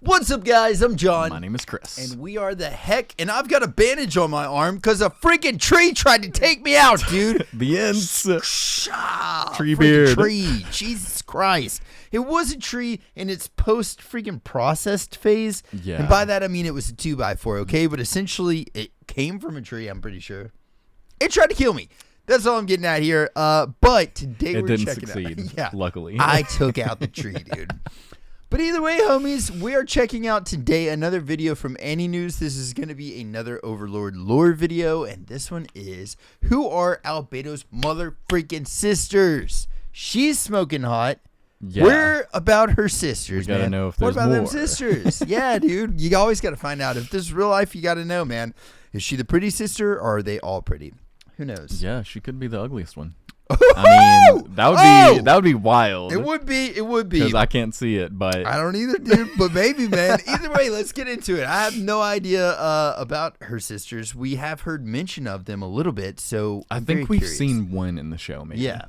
What's up, guys? I'm John. My name is Chris. And we are the heck, and I've got a bandage on my arm because a freaking tree tried to take me out, dude. The ends. Tree beard. Tree. Jesus Christ. It was a tree in its post-freaking processed phase. Yeah. And by that, I mean it was a 2x4, okay? But essentially, it came from a tree, I'm pretty sure. It tried to kill me. That's all I'm getting at here. But today we're checking It didn't succeed, yeah. luckily. I took out the tree, dude. But either way, homies, we are checking out today another video from AniNews. This is going to be another Overlord lore video, and this one is, who are Albedo's mother freaking sisters? She's smoking hot. Yeah. We're about her sisters, we gotta man. know if what there's about them more. sisters? Yeah, dude. You always got to find out. If this is real life, you got to know, man. Is she the pretty sister, or are they all pretty? Who knows? Yeah, she could be the ugliest one. I mean, that would be wild. It would be. Because I can't see it, but I don't either, dude. But maybe, man. Either way, let's get into it. I have no idea about her sisters. We have heard mention of them a little bit, so I I'm think very we've curious. seen one in the show, maybe. Yeah,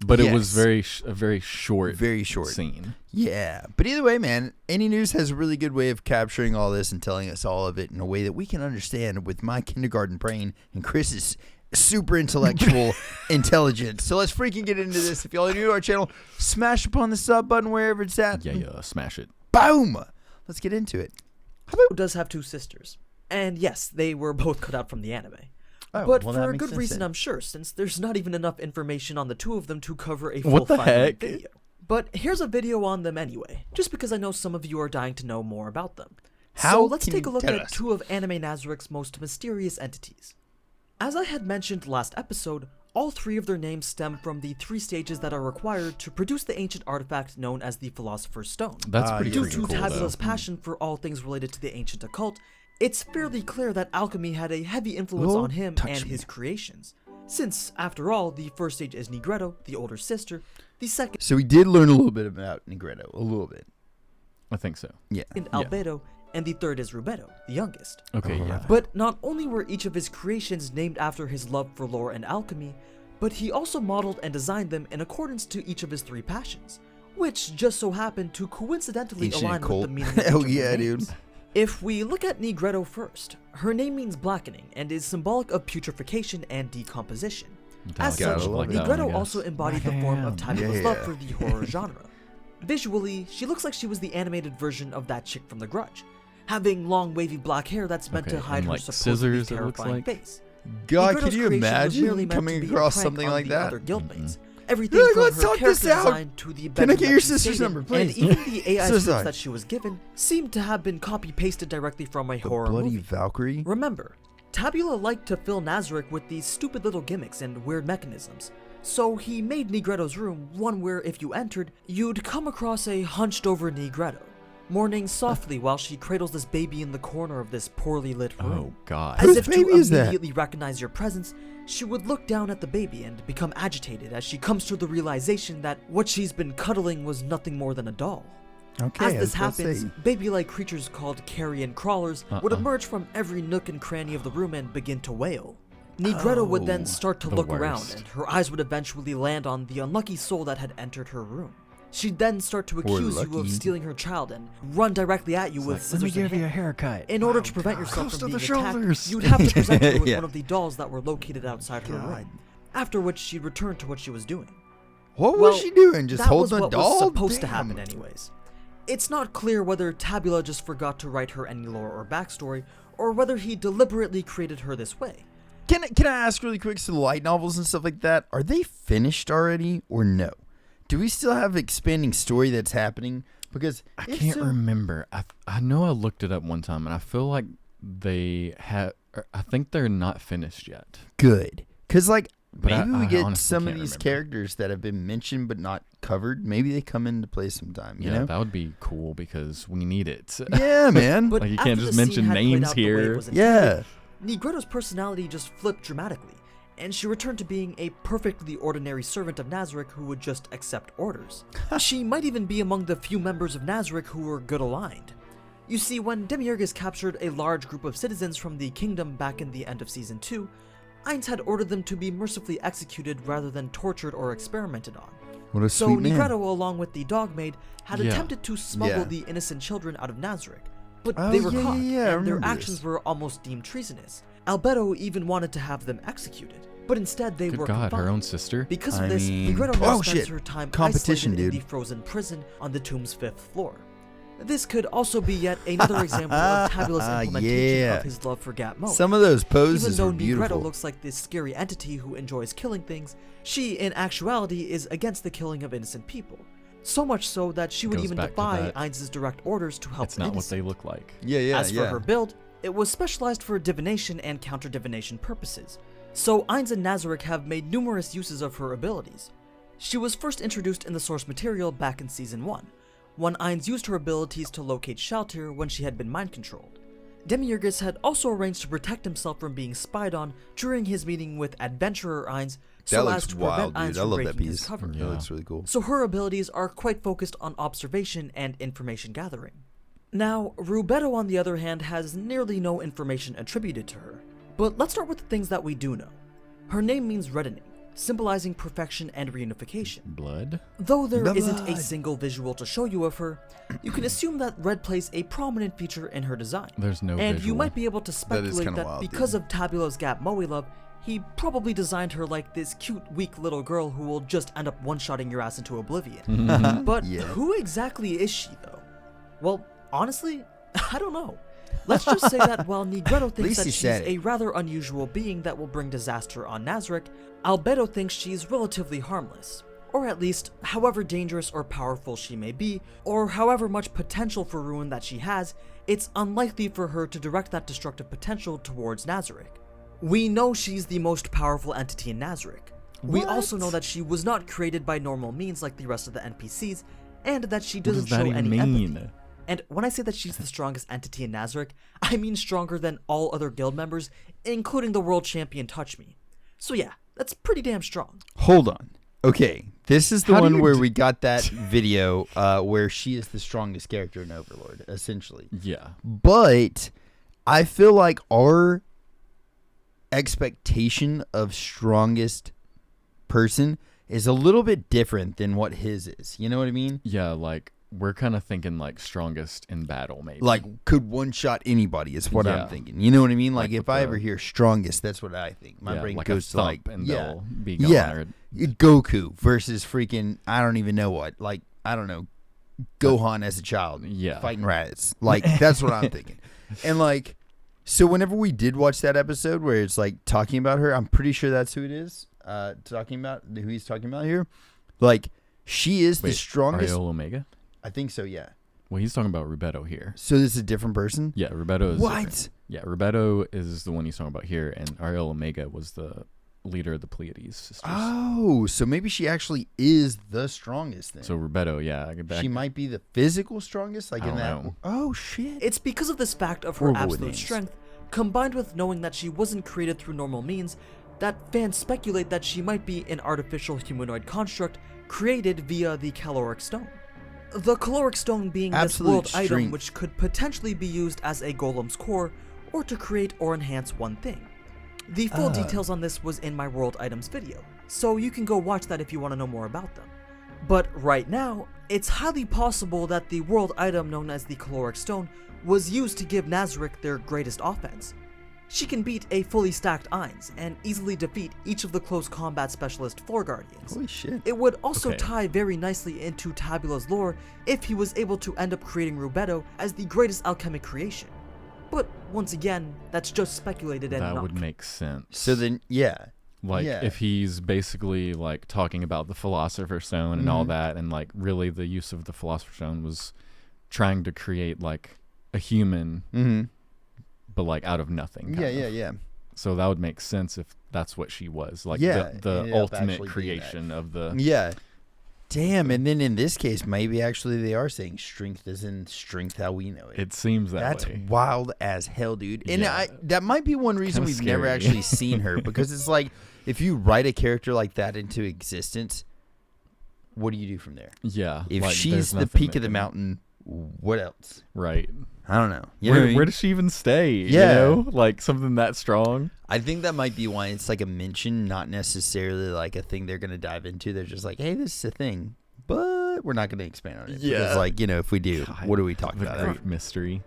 but yes. it was a very short scene. Yeah, but either way, man, AniNews has a really good way of capturing all this and telling us all of it in a way that we can understand with my kindergarten brain and Chris's super intellectual intelligence. So let's freaking get into this. If y'all are new to our channel, smash upon the sub button wherever it's at. Yeah, smash it. Boom. Let's get into it. Does have two sisters, and yes, they were both cut out from the anime. Oh, but well, that for a makes good sense reason, then. I'm sure, since there's not even enough information on the two of them to cover a full What the 5-minute heck? video. But here's a video on them anyway, just because I know some of you are dying to know more about them. How so let's can take a you look tell at us? two of Anime Nazarik's most mysterious entities. As I had mentioned last episode, all three of their names stem from the 3 stages that are required to produce the ancient artifact known as the Philosopher's Stone. That's pretty Due freaking to cool, Tabula's though. passion for all things related to the ancient occult, it's fairly clear that alchemy had a heavy influence on him and his creations. Since, after all, the first stage is NIGREDO, the older sister, the second So we did learn a little bit about NIGREDO, a little bit. I think so. Yeah. ALBEDO, and the third is RUBEDO, the youngest. Okay, yeah. But not only were each of his creations named after his love for lore and alchemy, but he also modeled and designed them in accordance to each of his 3 passions, which just so happened to coincidentally Ancient align occult. with the meaning of Hell each of yeah, their dude. names. If we look at NIGREDO first, her name means blackening and is symbolic of putrefaction and decomposition. As Gotta such, like that one, I NIGREDO guess. also embodied the form of Tabula's Yeah. love for the horror genre. Visually, she looks like she was the animated version of that chick from The Grudge, having long wavy black hair that's meant Okay, to hide and, her like, supposedly scissors, it looks terrifying like? face. God, NIGREDO's can you creation was merely imagine meant to coming be a across prank something on like the that? other guildmates. Everything Look, from let's her talk character this out. design to the Can I get your bedroom that she sister's stayed in, number, please? And even the AI So scripts sorry. that she was given seemed to have been copy-pasted directly from a The horror bloody movie. Valkyrie? Remember, Tabula liked to fill Nazarik with these stupid little gimmicks and weird mechanisms, so he made NIGREDO's room one where if you entered, you'd come across a hunched-over NIGREDO, mourning softly while she cradles this baby in the corner of this poorly lit room. Oh, God. As Whose if to baby is that? immediately recognize your presence, she would look down at the baby and become agitated as she comes to the realization that what she's been cuddling was nothing more than a doll. Okay, As I this was about to happens, say. baby-like creatures called carrion crawlers would emerge from every nook and cranny of the room and begin to wail. NIGREDO would then start to the look around, worst. and her eyes would eventually land on the unlucky soul that had entered her room. She'd then start to Poor accuse you lucky. of stealing her child and run directly at you with scissors in hand. haircut. In order to prevent yourself Close from to being the attacked, shoulders. you'd have to present her with Yeah. one of the dolls that were located outside her room. After which, she'd return to what she was doing. What Well, was she doing? Just that was holding a what doll? was supposed to Damn. happen anyways. It's not clear whether Tabula just forgot to write her any lore or backstory, or whether he deliberately created her this way. Can I ask really quick, so the light novels and stuff like that, are they finished already or no? Do we still have expanding story that's happening? Because I if can't so- remember. I know I looked it up one time, and I feel like they have. I think they're not finished yet. Good. Because, like, But maybe I we get honestly some of can't these remember. characters that have been mentioned but not covered. Maybe they come into play sometime, you Yeah, know? that would be cool because we need it. Yeah, man. But Like, you after can't just the scene mention had played names out the way it here. was Yeah. intended, NIGREDO's personality just flipped dramatically, and she returned to being a perfectly ordinary servant of Nazarik who would just accept orders. She might even be among the few members of Nazarik who were good aligned. You see, when Demiurgus captured a large group of citizens from the kingdom back in the end of Season 2, Ainz had ordered them to be mercifully executed rather than tortured or experimented on. What a So sweet man. NIGREDO, along with the dog maid, had Yeah. attempted to smuggle Yeah. the innocent children out of Nazareth, but Oh, they were yeah, caught, yeah, I and their remember actions this. were almost deemed treasonous. Albedo even wanted to have them executed, but instead they Good were God, her confined. own sister? Because of I this, mean, NIGREDO now oh, spends shit. her time Competition, isolated in dude. the frozen prison on the tomb's 5th floor. This could also be yet another example of Tabula's implementation Yeah. of his love for Gatmo. Some of those Even poses though were beautiful. NIGREDO looks like this scary entity who enjoys killing things, she in actuality is against the killing of innocent people. So much so that she would Goes even back to defy that. Ainz's direct orders to help It's the not what innocent. they look like. Yeah. As for her build, it was specialized for divination and counter-divination purposes, so Ainz and Nazarick have made numerous uses of her abilities. She was first introduced in the source material back in Season 1, when Ainz used her abilities to locate shelter when she had been mind-controlled. Demiurgus had also arranged to protect himself from being spied on during his meeting with adventurer Ainz, so That as looks to wild, prevent Ainz dude. I from love that breaking his piece. cover. Yeah. That looks really cool. So her abilities are quite focused on observation and information gathering. Now, RUBEDO on the other hand has nearly no information attributed to her, but let's start with the things that we do know. Her name means reddening, symbolizing perfection and reunification. Blood? Though there Blood. isn't a single visual to show you of her, you can assume that red plays a prominent feature in her design. There's no And visual. you might be able to speculate kinda that wild, because dude. of Tabula's Gap Moe love, he probably designed her like this cute, weak little girl who will just end up one-shotting your ass into oblivion. But Yeah. who exactly is she, though? Well, honestly, I don't know. Let's just say that while NIGREDO thinks least that he she's said it. a rather unusual being that will bring disaster on Nazarick, Albedo thinks she's relatively harmless. Or at least, however dangerous or powerful she may be, or however much potential for ruin that she has, it's unlikely for her to direct that destructive potential towards Nazarick. We know she's the most powerful entity in Nazarick. We What? also know that she was not created by normal means like the rest of the NPCs, and that she What does doesn't that show even any mean? empathy. And when I say that she's the strongest entity in Nazarick, I mean stronger than all other guild members, including the world champion Touch Me. So yeah, that's pretty damn strong. Hold on. Okay, this is the How do one you where d- we got that video where she is the strongest character in Overlord, essentially. Yeah. But I feel like our expectation of strongest person is a little bit different than what his is. You know what I mean? Yeah, like, we're kind of thinking, like, strongest in battle, maybe. Like, could one shot anybody is what Yeah. I'm thinking. You know what I mean? Like Like if with I the- ever hear strongest, that's what I think. My yeah, brain like goes a to like, thump and yeah. they'll be gone. Yeah. Or, Goku versus freaking, I don't even know what. Like, I don't know, Gohan as a child. Yeah. Fighting rats. Like, that's what I'm thinking. And like, so whenever we did watch that episode where it's like talking about her, I'm pretty sure that's who it is. Talking about who he's talking about here. Like, she is the wait, strongest. Ariel Omega? I think so, yeah. Well, he's talking about RUBEDO here. So this is a different person? Yeah, RUBEDO is What? different. Yeah, RUBEDO is the one he's talking about here, and Ariel Omega was the leader of the Pleiades sisters. Oh, so maybe she actually is the strongest then. So RUBEDO, yeah. I get back. She might be the physical strongest, like I in don't that. know. Oh shit! It's because of this fact of her Horrible with absolute names. strength, combined with knowing that she wasn't created through normal means, that fans speculate that she might be an artificial humanoid construct created via the caloric stone. The caloric stone being Absolute this world item strength. which could potentially be used as a golem's core, or to create or enhance one thing. The full details on this was in my world items video, so you can go watch that if you want to know more about them. But right now, it's highly possible that the world item known as the caloric stone was used to give Nazarick their greatest offense. She can beat a fully stacked Ainz and easily defeat each of the close combat specialist floor guardians. Holy shit! It would also Okay. tie very nicely into Tabula's lore if he was able to end up creating RUBEDO as the greatest alchemic creation. But once again, that's just speculated and that not would make sense. So then, yeah, like, yeah. if he's basically, like, talking about the Philosopher's Stone and all that, and, like, really the use of the Philosopher's Stone was trying to create, like, a human, Mm-hmm. but, like, out of nothing. Yeah, kind yeah, of. yeah. So that would make sense if that's what she was. Like, Yeah, the ended up ultimate actually being creation of the... Yeah. Damn, and then in this case, maybe actually they are saying strength is in strength how we know it. It seems that That's way. wild as hell, dude. And Yeah. that might be one reason Kinda we've never scary. actually seen her, because it's like, if you write a character like that into existence, what do you do from there? Yeah. If like, she's there's the nothing peak they of the can- mountain, what else? Right. I don't know. You know what I mean? Where does she even stay? Yeah. You know? Like something that strong. I think that might be why it's like a mention, not necessarily like a thing they're going to dive into. They're just like, hey, this is a thing, but we're not going to expand on it. Yeah. Because, like, you know, if we do, God, what are we talking The about? great mystery.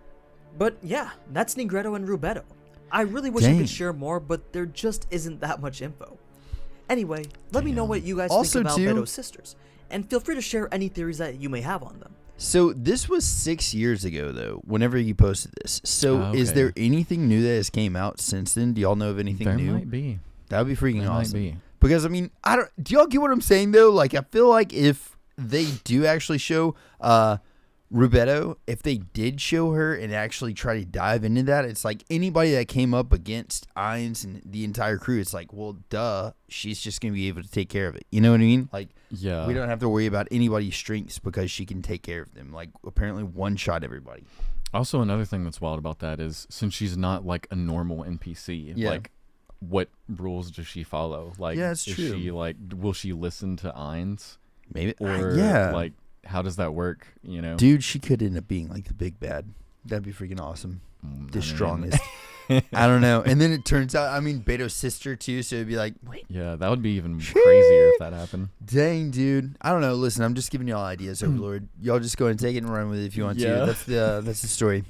But yeah, that's Nigredo and Rubedo. I really wish I Dang. could share more, but there just isn't that much info. Anyway, let me know Damn. what you guys Also, think about too- ALBEDO'S sisters, and feel free to share any theories that you may have on them. So this was 6 years ago, though, whenever you posted this. So is Okay. there anything new that has came out since then? Do y'all know of anything There new? might be. That would be freaking There might awesome. be. Because, I mean, do y'all get what I'm saying, though? Like, I feel like if they do actually show Rubedo, if they did show her and actually try to dive into that, it's like anybody that came up against Ainz and the entire crew, it's like, well, duh, she's just going to be able to take care of it. You know what I mean? Like, Yeah. we don't have to worry about anybody's strengths because she can take care of them. Like, apparently one-shot everybody. Also, another thing that's wild about that is since she's not like a normal NPC, Yeah. like what rules does she follow? Like, Yeah, it's is true. she like, will she listen to Ainz? Maybe. Or yeah. like, how does that work? You know, Dude, she could end up being like the big bad. That'd be freaking awesome. The strongest. I don't know. And then it turns out, I mean, Beto's sister too. So it'd be like, wait, Yeah, that would be even crazier if that happened. dang, dude. I don't know. Listen, I'm just giving y'all ideas, Overlord. Y'all just go and take it and run with it if you want Yeah. to. That's the story.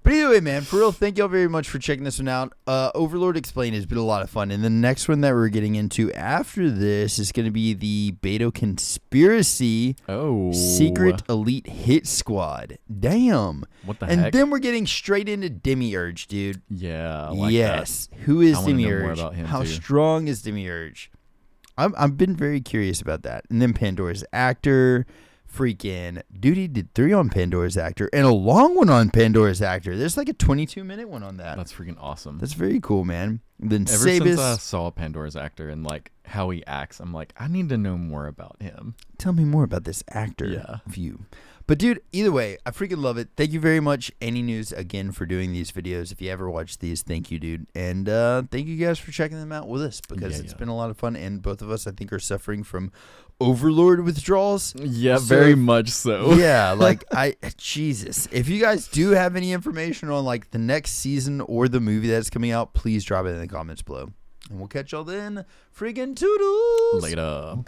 But either way, man, for real, thank y'all very much for checking this one out. Overlord Explained has been a lot of fun. And the next one that we're getting into after this is going to be the Beto Conspiracy Oh, Secret Elite Hit Squad. Damn. What the And heck? then we're getting straight into Demiurge, dude. Yeah, I like Yes. Who is I wanna know more Demiurge? about him, How too. strong is Demiurge? I've been very curious about that. And then Pandora's Actor. Freaking dude, he did 3 on Pandora's Actor and a long one on Pandora's Actor. There's like a 22-minute one on that. That's freaking awesome. That's very cool, man. Then Ever since I Sabis. saw Pandora's Actor and like how he acts, I'm like, I need to know more about him. Tell me more about this actor Yeah. view. But dude, either way, I freaking love it. Thank you very much, AniNews, again for doing these videos. If you ever watch these, thank you, dude. And thank you guys for checking them out with us because it's been a lot of fun. And both of us, I think, are suffering from Overlord withdrawals. Yeah, So- very much so. Yeah, like Jesus. If you guys do have any information on like the next season or the movie that's coming out, please drop it in the comments below. And we'll catch y'all then. Friggin' toodles. Later. Bye.